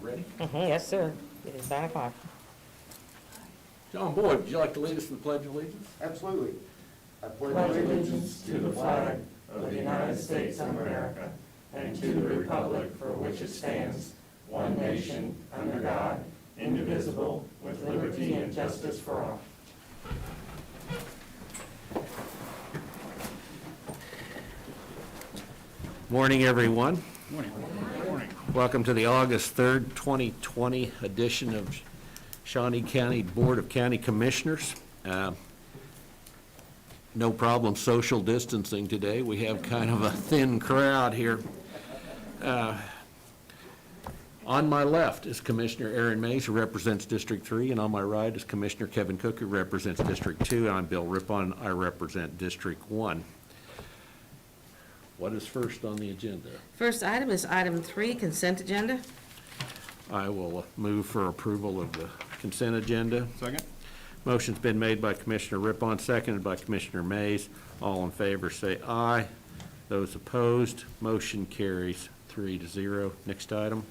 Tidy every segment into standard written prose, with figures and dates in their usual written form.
Ready? Yes, sir. It is 9 o'clock. John Boyd, would you like to lead us in the Pledge of Allegiance? Absolutely. I pledge allegiance to the flag of the United States of America and to the republic for which it stands, one nation, under God, indivisible, with liberty and justice for all. Morning, everyone. Morning. Welcome to the August 3rd, 2020 edition of Shawnee County Board of County Commissioners. No problem social distancing today. We have kind of a thin crowd here. On my left is Commissioner Aaron Mays, who represents District 3, and on my right is Commissioner Kevin Cook, who represents District 2, and I'm Bill Rippon. I represent District 1. What is first on the agenda? First item is item 3, consent agenda. I will move for approval of the consent agenda. Second. Motion's been made by Commissioner Rippon, seconded by Commissioner Mays. All in favor say aye. Those opposed, motion carries 3-0. Next item.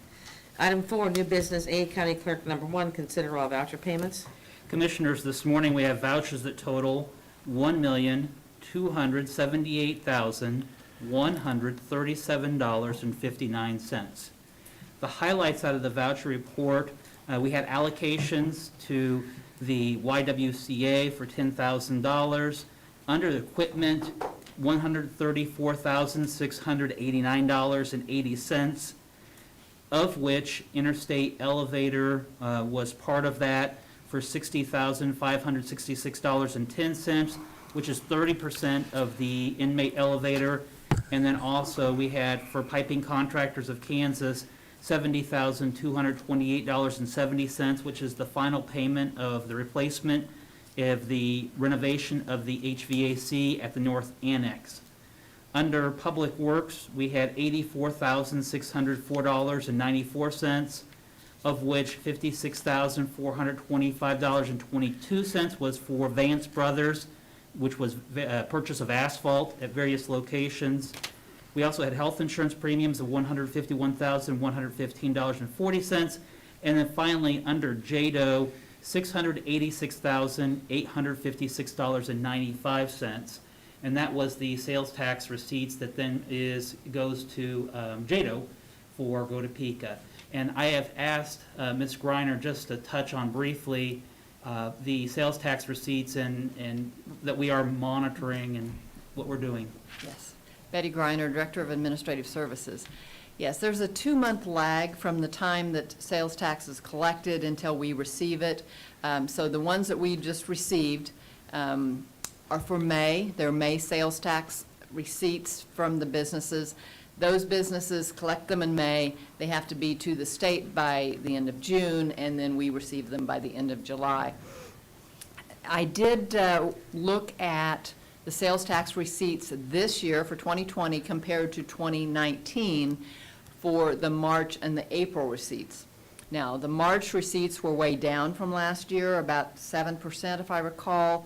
Item 4, new business, A, County Clerk number 1, consider all voucher payments. Commissioners, this morning we have vouchers that total $1,278,137.59. The highlights out of the voucher report, we had allocations to the YWCA for $10,000. Under equipment, $134,689.80, of which Interstate Elevator was part of that for $60,566.10, which is 30% of the inmate elevator. And then also we had, for Piping Contractors of Kansas, $70,228.70, which is the final payment of the replacement of the renovation of the HVAC at the North Annex. Under Public Works, we had $84,604.94, of which $56,425.22 was for Vance Brothers, which was purchase of asphalt at various locations. We also had health insurance premiums of $151,115.40. And then finally, under JADO, $686,856.95. And that was the sales tax receipts that then goes to JADO for Go to Pica. And I have asked Ms. Greiner just to touch on briefly the sales tax receipts and that we are monitoring and what we're doing. Yes. Betty Greiner, Director of Administrative Services. Yes, there's a 2-month lag from the time that sales tax is collected until we receive it. So the ones that we just received are for May. They're May sales tax receipts from the businesses. Those businesses collect them in May. They have to be to the state by the end of June, and then we receive them by the end of July. I did look at the sales tax receipts this year for 2020 compared to 2019 for the March and the April receipts. Now, the March receipts were way down from last year, about 7% if I recall.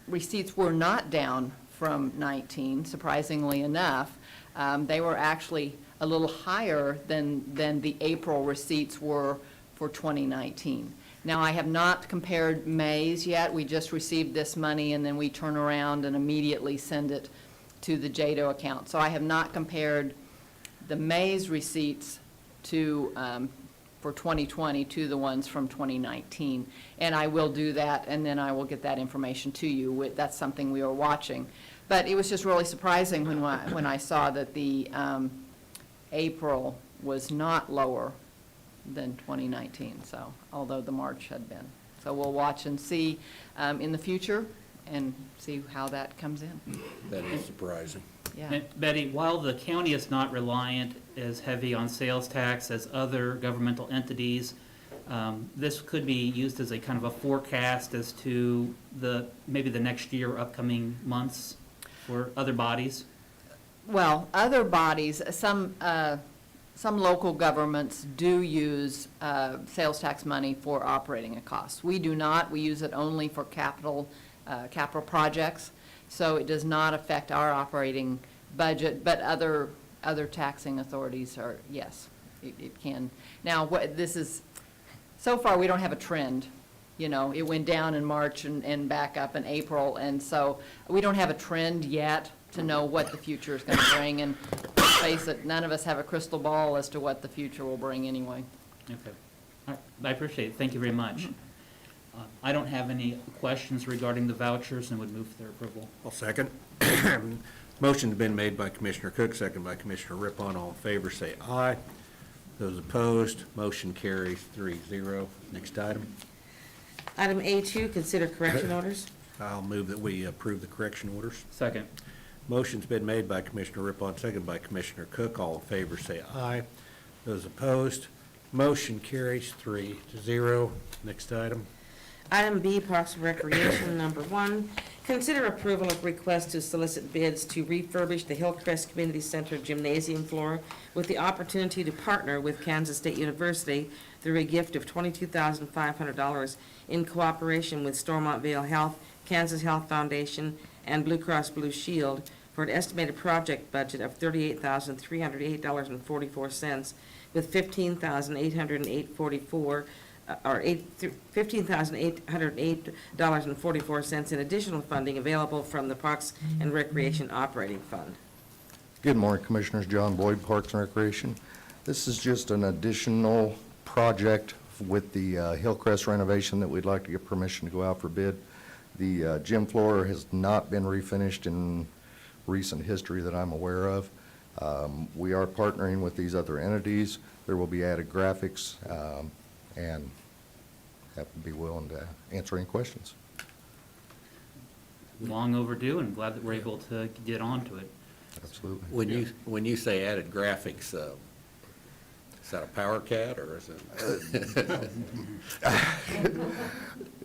Receipts were not down from 19, surprisingly enough. They were actually a little higher than the April receipts were for 2019. Now, I have not compared May's yet. We just received this money, and then we turn around and immediately send it to the JADO account. So I have not compared the May's receipts to for 2020 to the ones from 2019. And I will do that, and then I will get that information to you. That's something we are watching. But it was just really surprising when I saw that the April was not lower than 2019, so, although the March had been. So we'll watch and see in the future and see how that comes in. That is surprising. Yeah. And Betty, while the county is not reliant as heavy on sales tax as other governmental entities, this could be used as a kind of a forecast as to maybe the next year, upcoming months for other bodies. Well, other bodies, some local governments do use sales tax money for operating costs. We do not. We use it only for capital projects, so it does not affect our operating budget, but other other taxing authorities are, yes, it can. Now, so far, we don't have a trend. You know, it went down in March and back up in April, and so we don't have a trend yet to know what the future is going to bring. And let's face it, none of us have a crystal ball as to what the future will bring anyway. Okay. All right. I appreciate it. Thank you very much. I don't have any questions regarding the vouchers and would move for their approval. I'll second. Motion's been made by Commissioner Cook, second by Commissioner Rippon. All in favor, say aye. Those opposed, motion carries 3-0. Next item. Item A2, consider correction orders. I'll move that we approve the correction orders. Second. Motion's been made by Commissioner Rippon, second by Commissioner Cook. All in favor, say aye. Those opposed, motion carries 3-0. Next item. Item B, Parks and Recreation, number 1, consider approval of request to solicit bids to refurbish the Hillcrest Community Center gymnasium floor with the opportunity to partner with Kansas State University through a gift of $22,500 in cooperation with Stormont Vale Health, Kansas Health Foundation, and Blue Cross Blue Shield for an estimated project budget of $38,308.44 with $15,808.44 or $15,808.44 in additional funding available from the Parks and Recreation Operating Fund. Good morning, Commissioners. John Boyd, Parks and Recreation. This is just an additional project with the Hillcrest renovation that we'd like to get permission to go out for bid. The gym floor has not been refinished in recent history that I'm aware of. We are partnering with these other entities. There will be added graphics, and have to be willing to answer any questions. Long overdue, and glad that we're able to get onto it. Absolutely. When you say added graphics, is that a Power Cat or is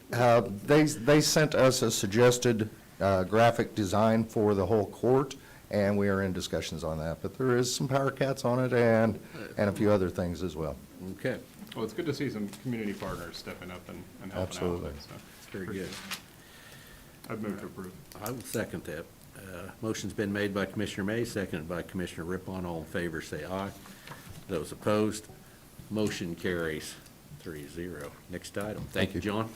it? They sent us a suggested graphic design for the whole court, and we are in discussions on that. But there is some Power Cats on it and a few other things as well. Okay, Well, it's good to see some community partners stepping up and helping out. Absolutely. with it, so very good. I'd move to approve. I will second that. Motion's been made by Commissioner May, seconded by Commissioner Rippon. All in favor, say aye. Those opposed, motion carries 3-0. Next item. Thank you, John.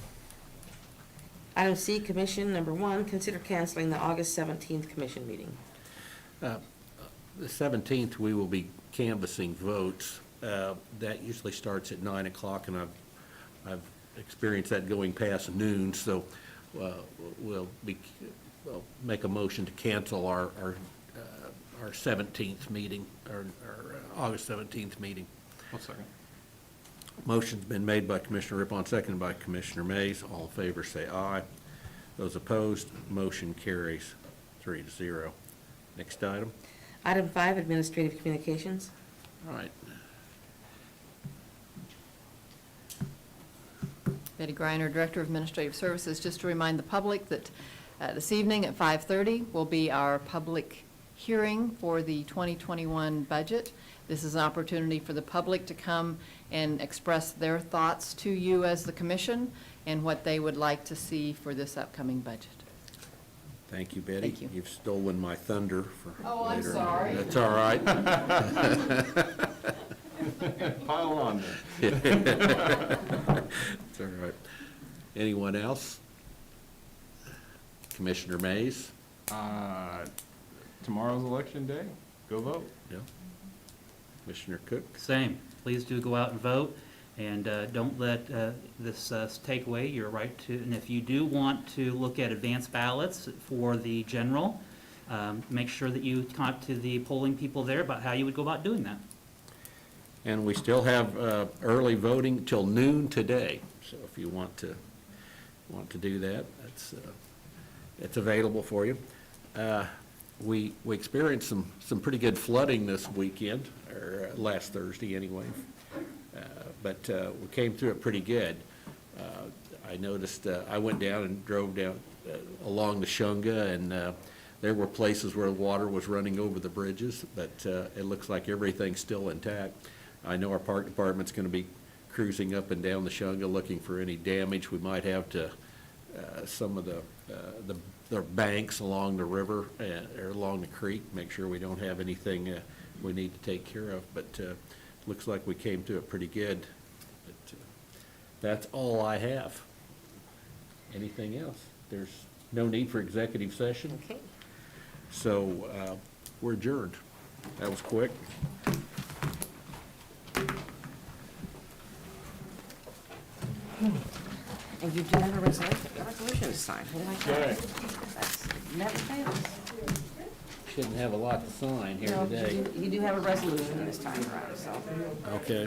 Item C, Commission, number 1, consider canceling the August 17th Commission meeting. The 17th, we will be canvassing votes. That usually starts at 9 o'clock, and I've experienced that going past noon, so we'll make a motion to cancel our 17th meeting, our August 17th meeting. One second. Motion's been made by Commissioner Rippon, seconded by Commissioner Mays. All in favor, say aye. Those opposed, motion carries 3-0. Next item. Item 5, Administrative Communications. All right. Betty Griner, Director of Administrative Services. Just to remind the public that this evening at 5:30 will be our public hearing for the 2021 budget. This is an opportunity for the public to come and express their thoughts to you as the commission and what they would like to see for this upcoming budget. Thank you, Betty. Thank you. You've stolen my thunder for later. Oh, I'm sorry. That's all right. Pile on there. It's all right. Anyone else? Commissioner Mays? Tomorrow's election day. Go vote. Yeah. Commissioner Cook? Same. Please do go out and vote, and don't let this take away your right to, and if you do want to look at advanced ballots for the general, make sure that you talk to the polling people there about how you would go about doing that. And we still have early voting till noon today, so if you want to do that, it's available for you. We experienced some pretty good flooding this weekend, or last Thursday anyway, but we came through it pretty good. I noticed, I went down and drove down along the Shunga, and there were places where the water was running over the bridges, but it looks like everything's still intact. I know our park department's going to be cruising up and down the Shunga looking for any damage we might have to some of the banks along the river or along the creek. Make sure we don't have anything we need to take care of, but looks like we came to it pretty good. But that's all I have. Anything else? There's no need for executive session, Okay. so we're adjourned. That was quick. And you do have a resolution to sign. How do you like that? That's never fails. Shouldn't have a lot to sign here No, today. you do have a resolution this time around, so. Okay.